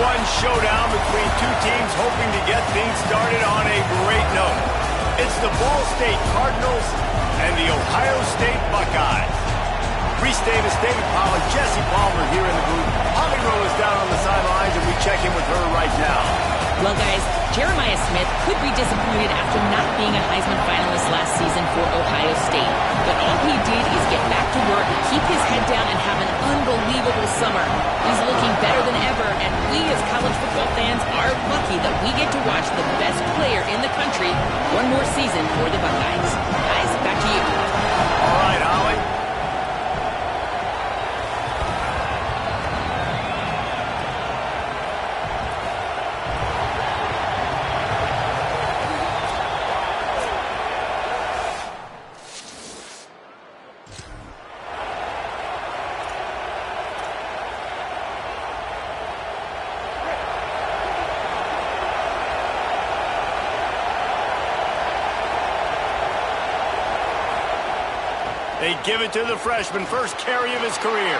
one showdown between two teams hoping to get things started on a great note. It's the Ball State Cardinals and the Ohio State Buckeyes. Reese Davis, David Pollack, Jesse Palmer here in the booth. Holly Rowe is down on the sidelines, and we check in with her right now. Well, guys, Jeremiah Smith could be disappointed after not being a Heisman finalist last season for Ohio State. But all he did is get back to work, keep his head down, and have an unbelievable summer. He's looking better than ever, and we as college football fans are lucky that we get to watch the best player in the country one more season for the Buckeyes. Guys, back to you. All right, Holly. They give it to the freshman, first carry of his career.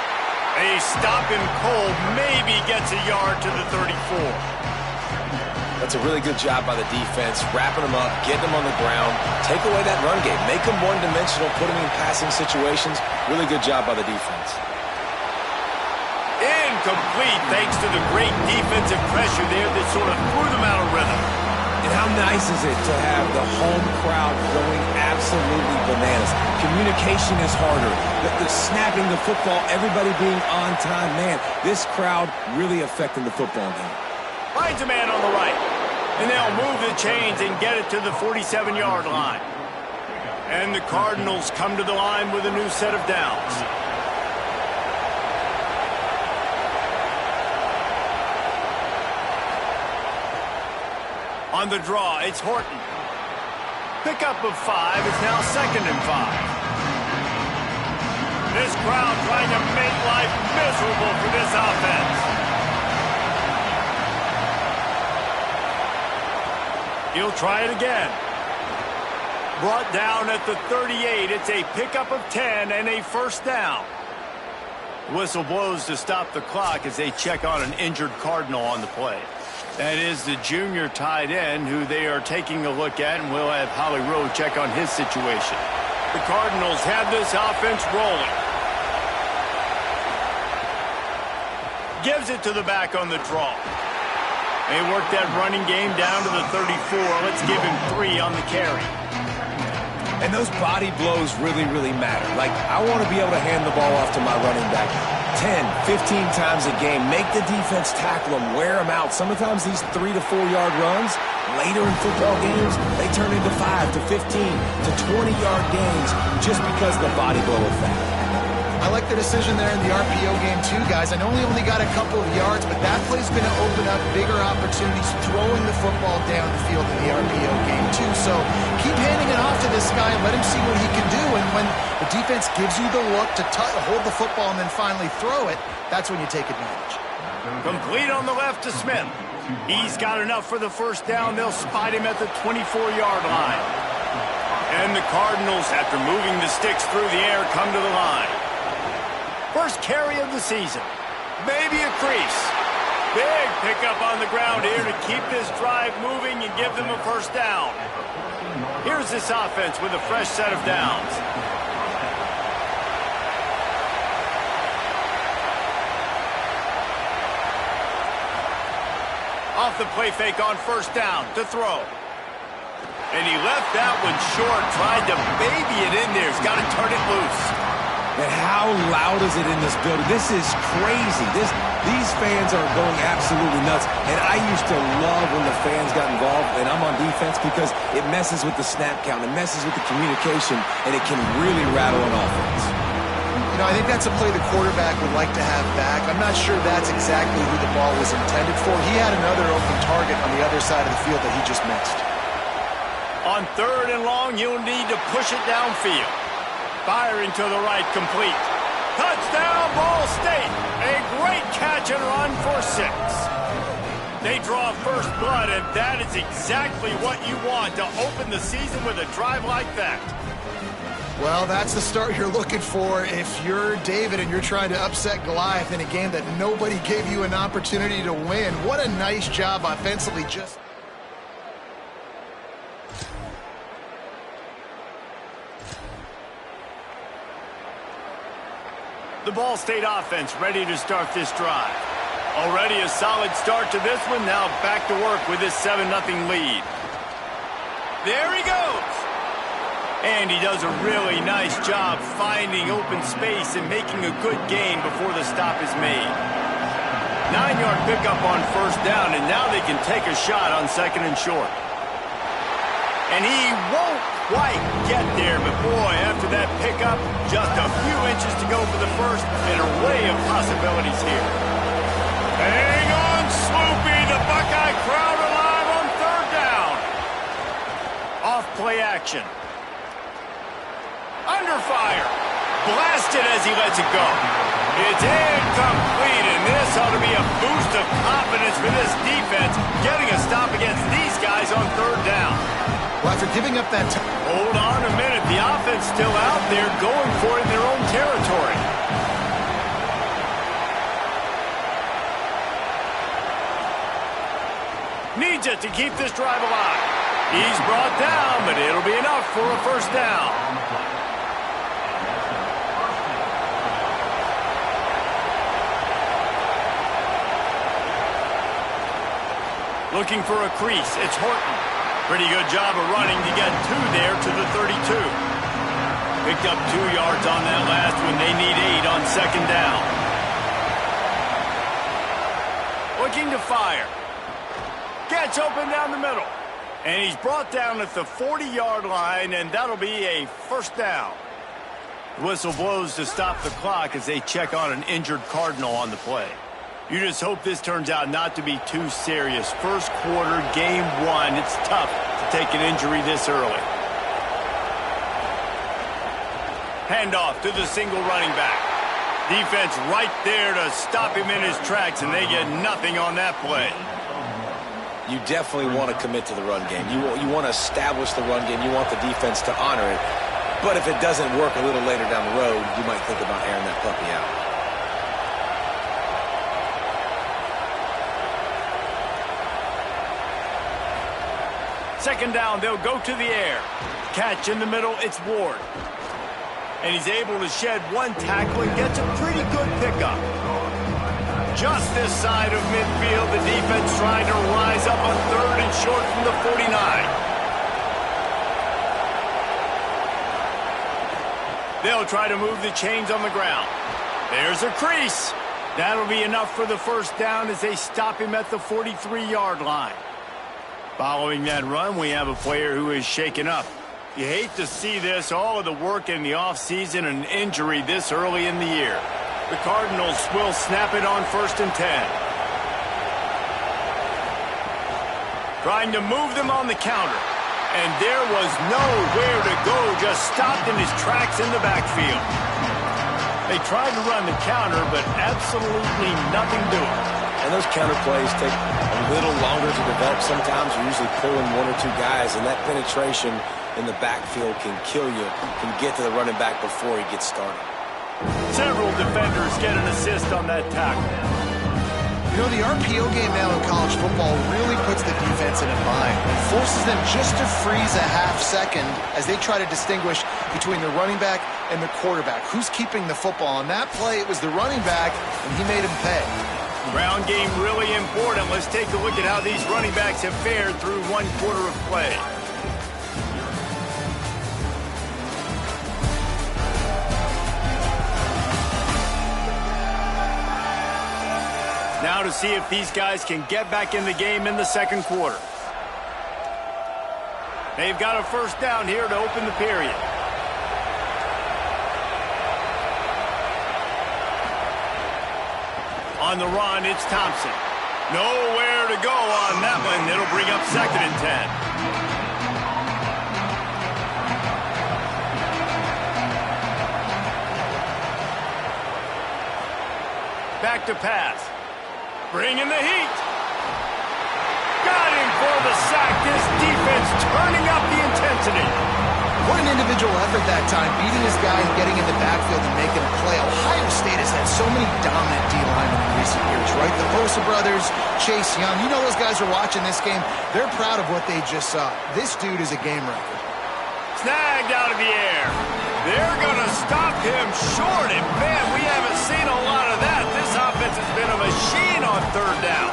A stop him cold, maybe gets a yard to the 34. That's a really good job by the defense, wrapping them up, getting them on the ground, take away that run game, make them one-dimensional, put them in passing situations. Really good job by the defense. Incomplete, thanks to the great defensive pressure there that sort of threw them out of rhythm. And how nice is it to have the home crowd going absolutely bananas? Communication is harder. The snapping the football, everybody being on time. Man, this crowd really affecting the football game. Finds a man on the right. And they'll move the chains and get it to the 47-yard line. And the Cardinals come to the line with a new set of downs. On the draw, it's Horton. Pickup of 5. It's now 2nd and 5. This crowd trying to make life miserable for this offense. He'll try it again. Brought down at the 38. It's a pickup of 10 and a first down. Whistle blows to stop the clock as they check on an injured Cardinal on the play. That is the junior tight end who they are taking a look at, and we'll have Holly Rowe check on his situation. The Cardinals have this offense rolling. Gives it to the back on the draw. They work that running game down to the 34. Let's give him 3 on the carry. And those body blows really, really matter. Like, I want to be able to hand the ball off to my running back 10, 15 times a game. Make the defense tackle them, wear them out. Sometimes these 3 to 4 yard runs, later in football games, they turn into 5 to 15 to 20 yard gains just because of the body blow effect. I like the decision there in the RPO game too, guys. I know he only got a couple of yards, but that play's going to open up bigger opportunities throwing the football down the field in the RPO game too. So keep handing it off to this guy and let him see what he can do. And when the defense gives you the look to hold the football and then finally throw it, that's when you take advantage. Complete on the left to Smith. He's got enough for the first down. They'll spot him at the 24-yard line. And the Cardinals, after moving the sticks through the air, come to the line. First carry of the season. Maybe a crease. Big pickup on the ground here to keep this drive moving and give them a first down. Here's this offense with a fresh set of downs. Off the play fake on first down to throw. And he left that one short, tried to baby it in there. He's got to turn it loose. And how loud is it in this building? This is crazy. These fans are going absolutely nuts. And I used to love when the fans got involved, and I'm on defense, because it messes with the snap count, it messes with the communication, and it can really rattle an offense. You know, I think that's a play the quarterback would like to have back. I'm not sure that's exactly who the ball was intended for. He had another open target on the other side of the field that he just missed. On 3rd and long, you'll need to push it downfield. Firing to the right, complete. Touchdown, Ball State. A great catch and run for 6. They draw first blood, and that is exactly what you want to open the season with a drive like that. Well, that's the start you're looking for if you're David and you're trying to upset Goliath in a game that nobody gave you an opportunity to win. What a nice job offensively. Just the Ball State offense ready to start this drive. Already a solid start to this one. Now back to work with this 7-0 lead. There he goes. And he does a really nice job finding open space and making a good gain before the stop is made. 9-yard pickup on first down, and now they can take a shot on 2nd and short. And he won't quite get there, but boy, after that pickup, just a few inches to go for the first, an array of possibilities here. Hang on, Sloopy, the Buckeye crowd alive on 3rd down. Off play action. Under fire. Blasted as he lets it go. It's incomplete, and this ought to be a boost of confidence for this defense, getting a stop against these guys on 3rd down. well, after giving up that time. Hold on a minute. The offense still out there going for it in their own territory. Needs it to keep this drive alive. He's brought down, but it'll be enough for a first down. Looking for a crease. It's Horton. Pretty good job of running to get 2 there to the 32. Picked up 2 yards on that last one. They need 8 on 2nd down. Looking to fire. Gets open down the middle. And he's brought down at the 40-yard line, and that'll be a first down. The whistle blows to stop the clock as they check on an injured Cardinal on the play. You just hope this turns out not to be too serious. First quarter, game 1. It's tough to take an injury this early. Handoff to the single running back. Defense right there to stop him in his tracks, and they get nothing on that play. You definitely want to commit to the run game. You want to establish the run game. You want the defense to honor it. But if it doesn't work a little later down the road, you might think about airing that puppy out. Second down, they'll go to the air. Catch in the middle, it's Ward. And he's able to shed 1 tackle and gets a pretty good pickup. Just this side of midfield, the defense trying to rise up on 3rd and short from the 49. They'll try to move the chains on the ground. There's a crease. That'll be enough for the first down as they stop him at the 43-yard line. Following that run, we have a player who is shaken up. You hate to see this, all of the work in the offseason and injury this early in the year. The Cardinals will snap it on 1st and 10. Trying to move them on the counter. And there was nowhere to go, just stopped in his tracks in the backfield. They tried to run the counter, but absolutely nothing doing. And those counter plays take a little longer to develop sometimes. You're usually pulling 1 or 2 guys, and that penetration in the backfield can kill you, can get to the running back before he gets started. Several defenders get an assist on that tackle. You know, the RPO game now in college football really puts the defense in a bind. It forces them just to freeze a half second as they try to distinguish between the running back and the quarterback. Who's keeping the football? On that play, it was the running back, and he made him pay. Ground game really important. Let's take a look at how these running backs have fared through 1 quarter of play. Now to see if these guys can get back in the game in the 2nd quarter. They've got a first down here to open the period. On the run, it's Thompson. Nowhere to go on that one. It'll bring up 2nd and 10. Back to pass. Bringing the heat. Got him for the sack. This defense turning up the intensity. What an individual effort that time, beating his guy and getting in the backfield and making a play. Ohio State has had so many dominant D-linemen in recent years, right? The Bosa brothers, Chase Young. You know those guys are watching this game. They're proud of what they just saw. This dude is a game record. Snagged out of the air. They're going to stop him short, and man, we haven't seen a lot of that. This offense has been a machine on third down.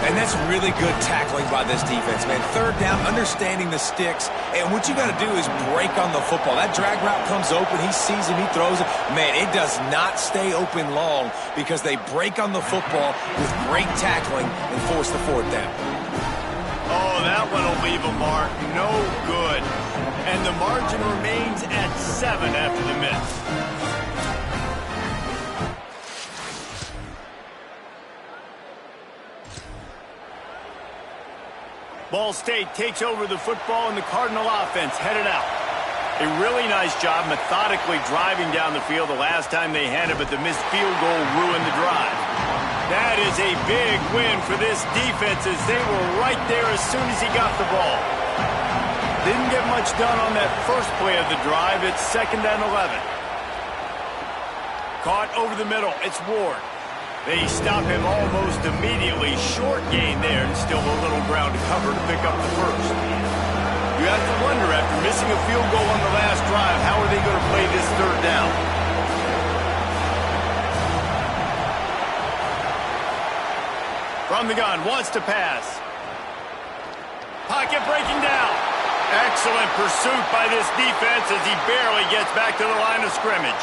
And that's really good tackling by this defense, man. Third down, understanding the sticks, and what you got to do is break on the football. That drag route comes open, he sees him, he throws it. Man, it does not stay open long because they break on the football with great tackling and force the fourth down. Oh, that one will leave a mark. No good. And the margin remains at 7 after the miss. Ball State takes over the football, and the Cardinal offense headed out. A really nice job methodically driving down the field the last time they had it, but the missed field goal ruined the drive. That is a big win for this defense as they were right there as soon as he got the ball. Didn't get much done on that first play of the drive. It's 2nd and 11. Caught over the middle. It's Ward. They stop him almost immediately. Short gain there, and still a little ground to cover to pick up the first. You have to wonder, after missing a field goal on the last drive, how are they going to play this third down? From the gun, wants to pass. Pocket breaking down. Excellent pursuit by this defense as he barely gets back to the line of scrimmage.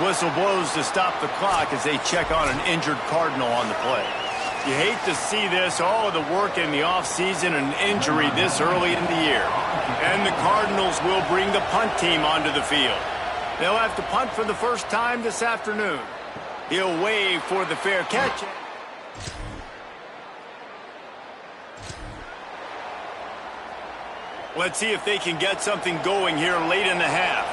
Whistle blows to stop the clock as they check on an injured Cardinal on the play. You hate to see this, all of the work in the offseason and injury this early in the year. And the Cardinals will bring the punt team onto the field. They'll have to punt for the first time this afternoon. He'll wave for the fair catch. Let's see if they can get something going here late in the half.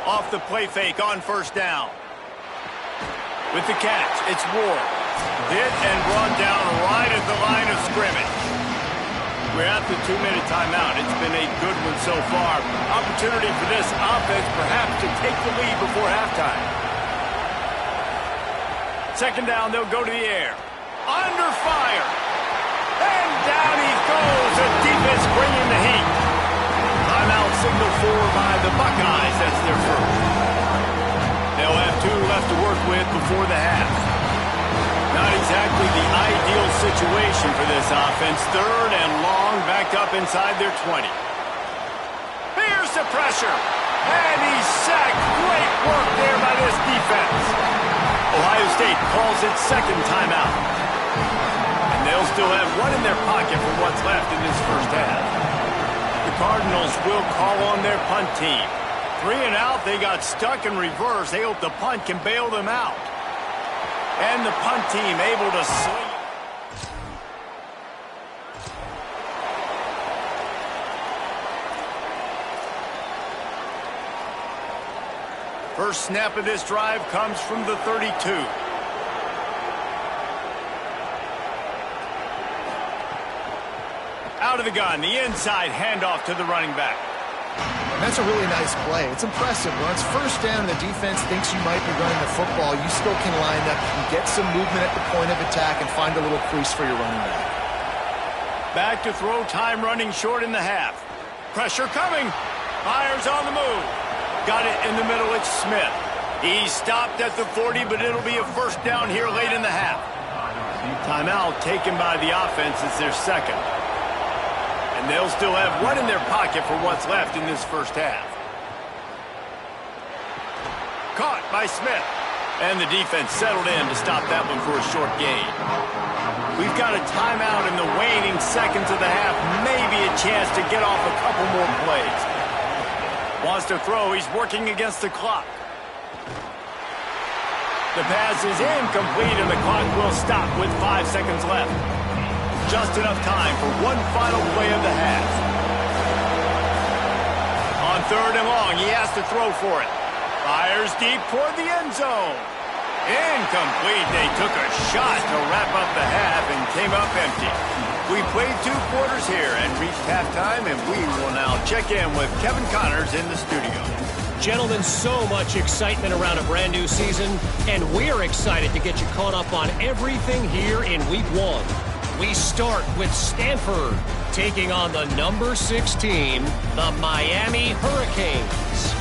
Off the play fake on first down. With the catch, it's Ward. Hit and brought down right at the line of scrimmage. We're at the 2-minute timeout. It's been a good one so far. Opportunity for this offense perhaps to take the lead before halftime. 2nd down, they'll go to the air. Under fire. And down he goes. The defense bringing the heat. Timeout signal for by the Buckeyes. That's their first. They'll have 2 left to work with before the half. Not exactly the ideal situation for this offense. 3rd and long, back up inside their 20. Here's the pressure. And he's sacked. Great work there by this defense. Ohio State calls its 2nd timeout. And they'll still have 1 in their pocket for what's left in this first half. The Cardinals will call on their punt team. 3 and out, they got stuck in reverse. They hope the punt can bail them out. And the punt team able to sling it. First snap of this drive comes from the 32. Out of the gun, the inside handoff to the running back. That's a really nice play. It's impressive. When it's first down and the defense thinks you might be running the football, you still can line up and get some movement at the point of attack and find a little crease for your running back. Back to throw, time running short in the half. Pressure coming. Myers on the move. Got it in the middle, it's Smith. He stopped at the 40, but it'll be a first down here late in the half. Timeout taken by the offense. It's their 2nd. And they'll still have 1 in their pocket for what's left in this first half. Caught by Smith. And the defense settled in to stop that one for a short gain. We've got a timeout in the waning seconds of the half. Maybe a chance to get off a couple more plays. Wants to throw. He's working against the clock. The pass is incomplete, and the clock will stop with 5 seconds left. Just enough time for one final play of the half. On 3rd and long, he has to throw for it. Fires deep toward the end zone. Incomplete. They took a shot to wrap up the half and came up empty. We played 2 quarters here and reached halftime, and we will now check in with Kevin Connors in the studio. Gentlemen, so much excitement around a brand new season, and we're excited to get you caught up on everything here in Week 1. We start with Stanford taking on the number 6 team, the Miami Hurricanes.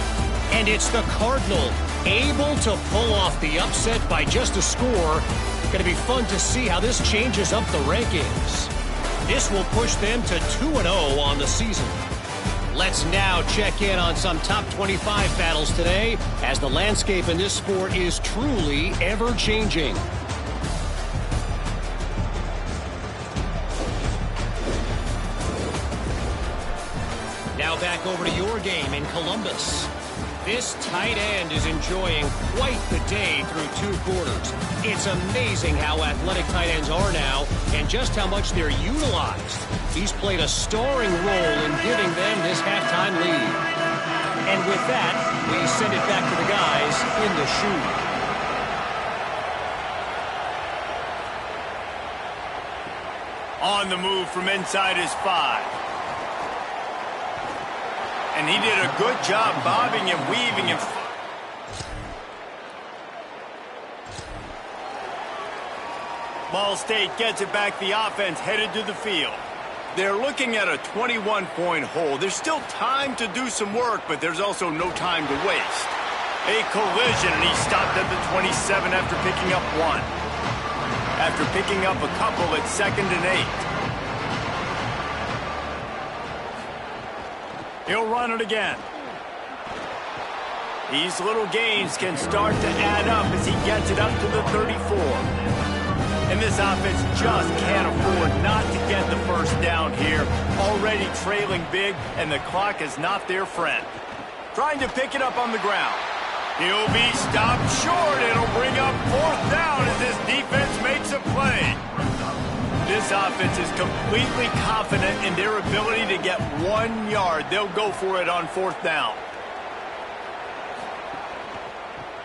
And it's the Cardinal able to pull off the upset by just a score. Going to be fun to see how this changes up the rankings. This will push them to 2-0 on the season. Let's now check in on some top 25 battles today, as the landscape in this sport is truly ever-changing. Now back over to your game in Columbus. This tight end is enjoying quite the day through 2 quarters. It's amazing how athletic tight ends are now and just how much they're utilized. He's played a starring role in giving them this halftime lead. And with that, we send it back to the guys in the shoe. On the move from inside his 5. And he did a good job bobbing and weaving and Ball State gets it back. The offense headed to the field. They're looking at a 21-point hole. There's still time to do some work, but there's also no time to waste. A collision, and he stopped at the 27 after picking up 1. After picking up a couple at 2nd and 8. He'll run it again. These little gains can start to add up as he gets it up to the 34. And this offense just can't afford not to get the first down here. Already trailing big, and the clock is not their friend. Trying to pick it up on the ground. He'll be stopped short. It'll bring up 4th down as this defense makes a play. This offense is completely confident in their ability to get 1 yard. They'll go for it on 4th down.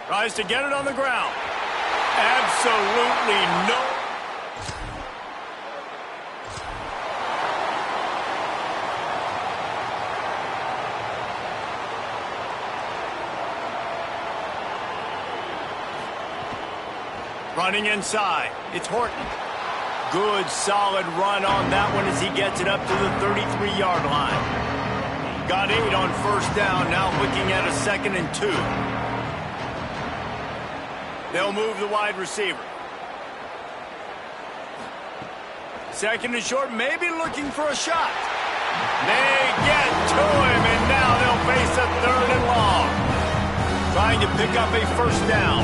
Tries to get it on the ground. Absolutely no. Running inside. It's Horton. Good, solid run on that one as he gets it up to the 33-yard line. Got 8 on 1st down, now looking at a 2nd and 2. They'll move the wide receiver. 2nd and short, maybe looking for a shot. They get to him, and now they'll face a 3rd and long. Trying to pick up a 1st down.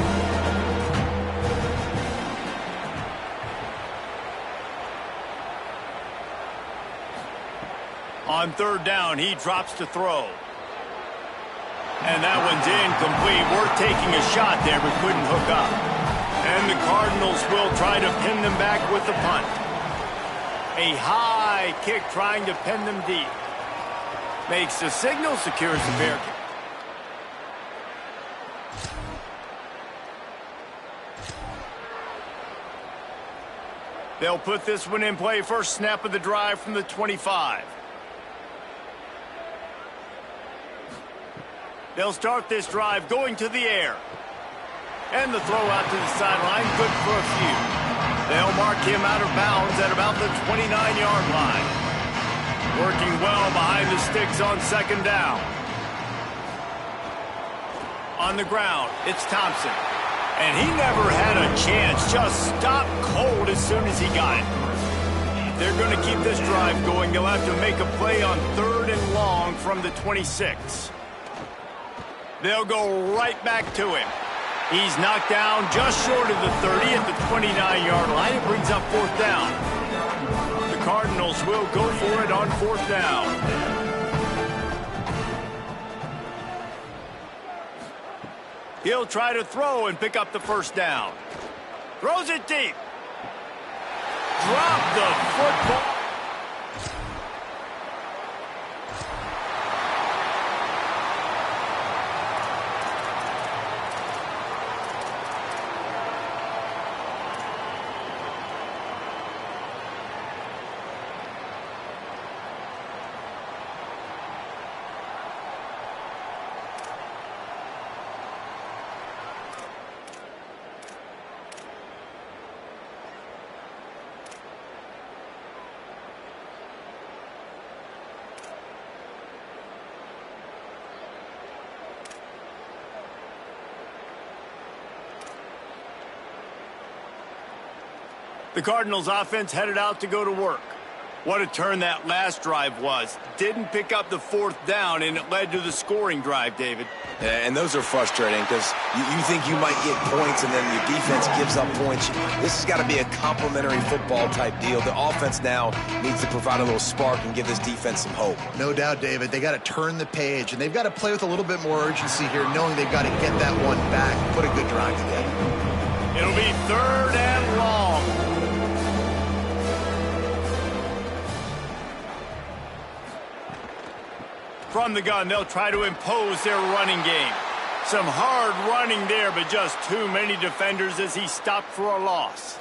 On 3rd down, he drops to throw. And that one's incomplete. We're taking a shot there, but couldn't hook up. And the Cardinals will try to pin them back with the punt. A high kick trying to pin them deep. Makes the signal, secures the fair kick. They'll put this one in play. First snap of the drive from the 25. They'll start this drive going to the air. And the throw out to the sideline, good for a few. They'll mark him out of bounds at about the 29-yard line. Working well behind the sticks on 2nd down. On the ground, it's Thompson. And he never had a chance, just stopped cold as soon as he got it. They're going to keep this drive going. They'll have to make a play on 3rd and long from the 26. They'll go right back to him. He's knocked down just short of the 30 at the 29-yard line. It brings up 4th down. The Cardinals will go for it on 4th down. He'll try to throw and pick up the 1st down. Throws it deep. Drop the football. The Cardinals offense headed out to go to work. What a turn that last drive was. Didn't pick up the fourth down, and it led to the scoring drive, David. Yeah, and those are frustrating because you think you might get points and then your defense gives up points. This has got to be a complementary football type deal. The offense now needs to provide a little spark and give this defense some hope. No doubt, David. They got to turn the page, and they've got to play with a little bit more urgency here, knowing they've got to get that one back, put a good drive together. It'll be 3rd and long. From the gun, they'll try to impose their running game. Some hard running there, but just too many defenders as he stopped for a loss.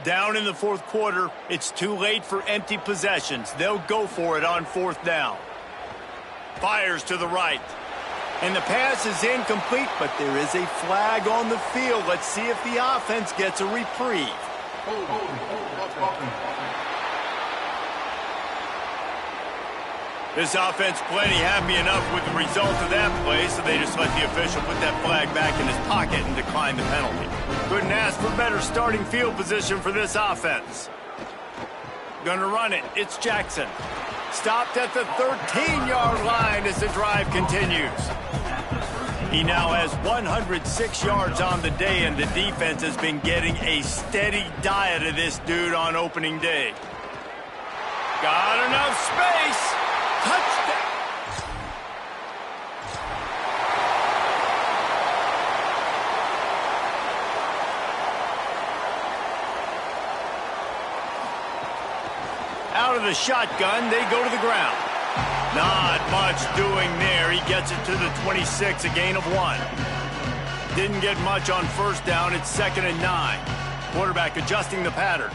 Down in the 4th quarter, it's too late for empty possessions. They'll go for it on 4th down. Fires to the right. And the pass is incomplete, but there is a flag on the field. Let's see if the offense gets a reprieve. This offense plenty happy enough with the result of that play, so they just let the official put that flag back in his pocket and decline the penalty. Couldn't ask for better starting field position for this offense. Gonna run it. It's Jackson. Stopped at the 13-yard line as the drive continues. He now has 106 yards on the day, and the defense has been getting a steady diet of this dude on opening day. Got enough space. Touchdown. Out of the shotgun, they go to the ground. Not much doing there. He gets it to the 26, a gain of 1. Didn't get much on 1st down. It's 2nd and 9. Quarterback adjusting the pattern.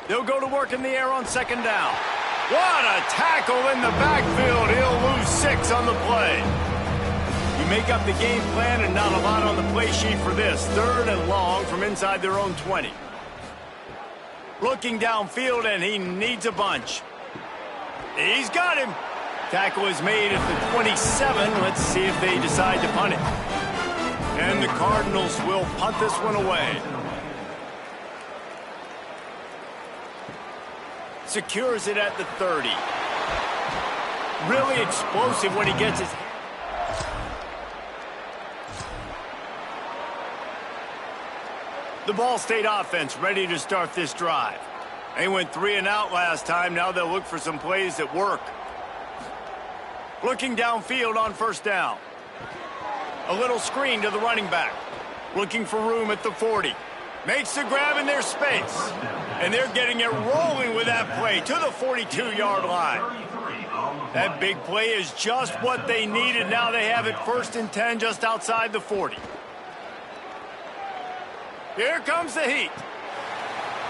They'll go to work in the air on 2nd down. What a tackle in the backfield. He'll lose 6 on the play. You make up the game plan and not a lot on the play sheet for this. 3rd and long from inside their own 20. Looking downfield, and he needs a bunch. He's got him. Tackle is made at the 27. Let's see if they decide to punt it. And the Cardinals will punt this one away. Secures it at the 30. Really explosive when he gets his... The Ball State offense ready to start this drive. They went 3 and out last time. Now they'll look for some plays that work. Looking downfield on 1st down. A little screen to the running back. Looking for room at the 40. Makes the grab in their space. And they're getting it rolling with that play to the 42-yard line. That big play is just what they needed. Now they have it 1st and 10 just outside the 40. Here comes the heat.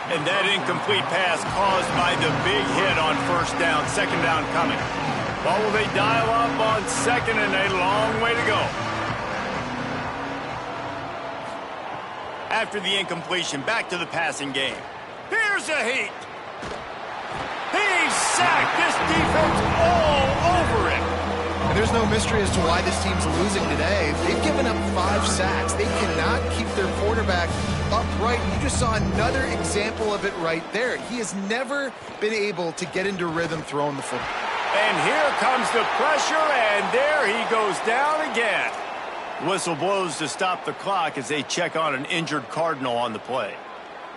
And that incomplete pass caused by the big hit on 1st down. 2nd down coming. Well, will they dial up on 2nd and a long way to go? After the incompletion, back to the passing game. Here's the heat. He's sacked. This defense all over it. And there's no mystery as to why this team's losing today. They've given up 5 sacks. They cannot keep their quarterback upright. You just saw another example of it right there. He has never been able to get into rhythm throwing the football. And here comes the pressure, and there he goes down again. Whistle blows to stop the clock as they check on an injured Cardinal on the play.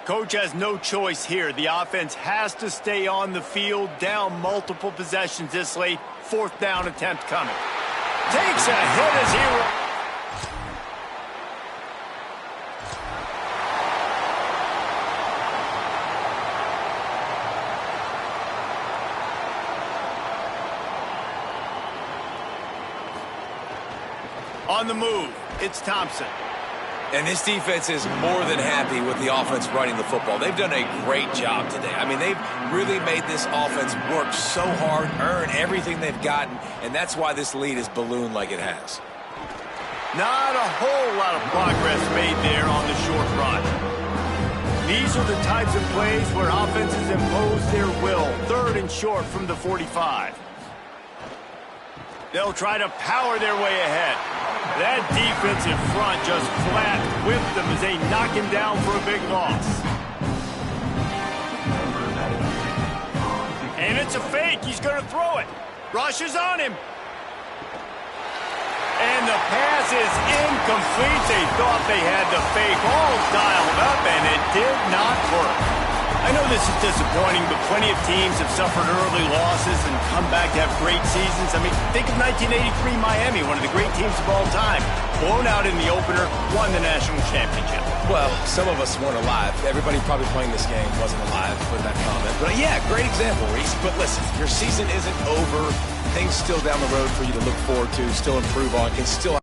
Coach has no choice here. The offense has to stay on the field, down multiple possessions this late. 4th down attempt coming. Takes a hit as he... On the move, it's Thompson. And this defense is more than happy with the offense running the football. They've done a great job today. I mean, they've really made this offense work so hard, earn everything they've gotten, and that's why this lead is ballooned like it has. Not a whole lot of progress made there on the short run. These are the types of plays where offenses impose their will. 3rd and short from the 45. They'll try to power their way ahead. That defensive front just flat whipped them as they knock him down for a big loss. And it's a fake. He's going to throw it. Rush is on him. And the pass is incomplete. They thought they had the fake all dialed up, and it did not work. I know this is disappointing, but plenty of teams have suffered early losses and come back to have great seasons. I mean, think of 1983 Miami, one of the great teams of all time. Blown out in the opener, won the national championship. Well, some of us weren't alive. Everybody probably playing this game wasn't alive for that comment. But yeah, great example, Reese. But listen, your season isn't over. Things still down the road for you to look forward to, still improve on, can still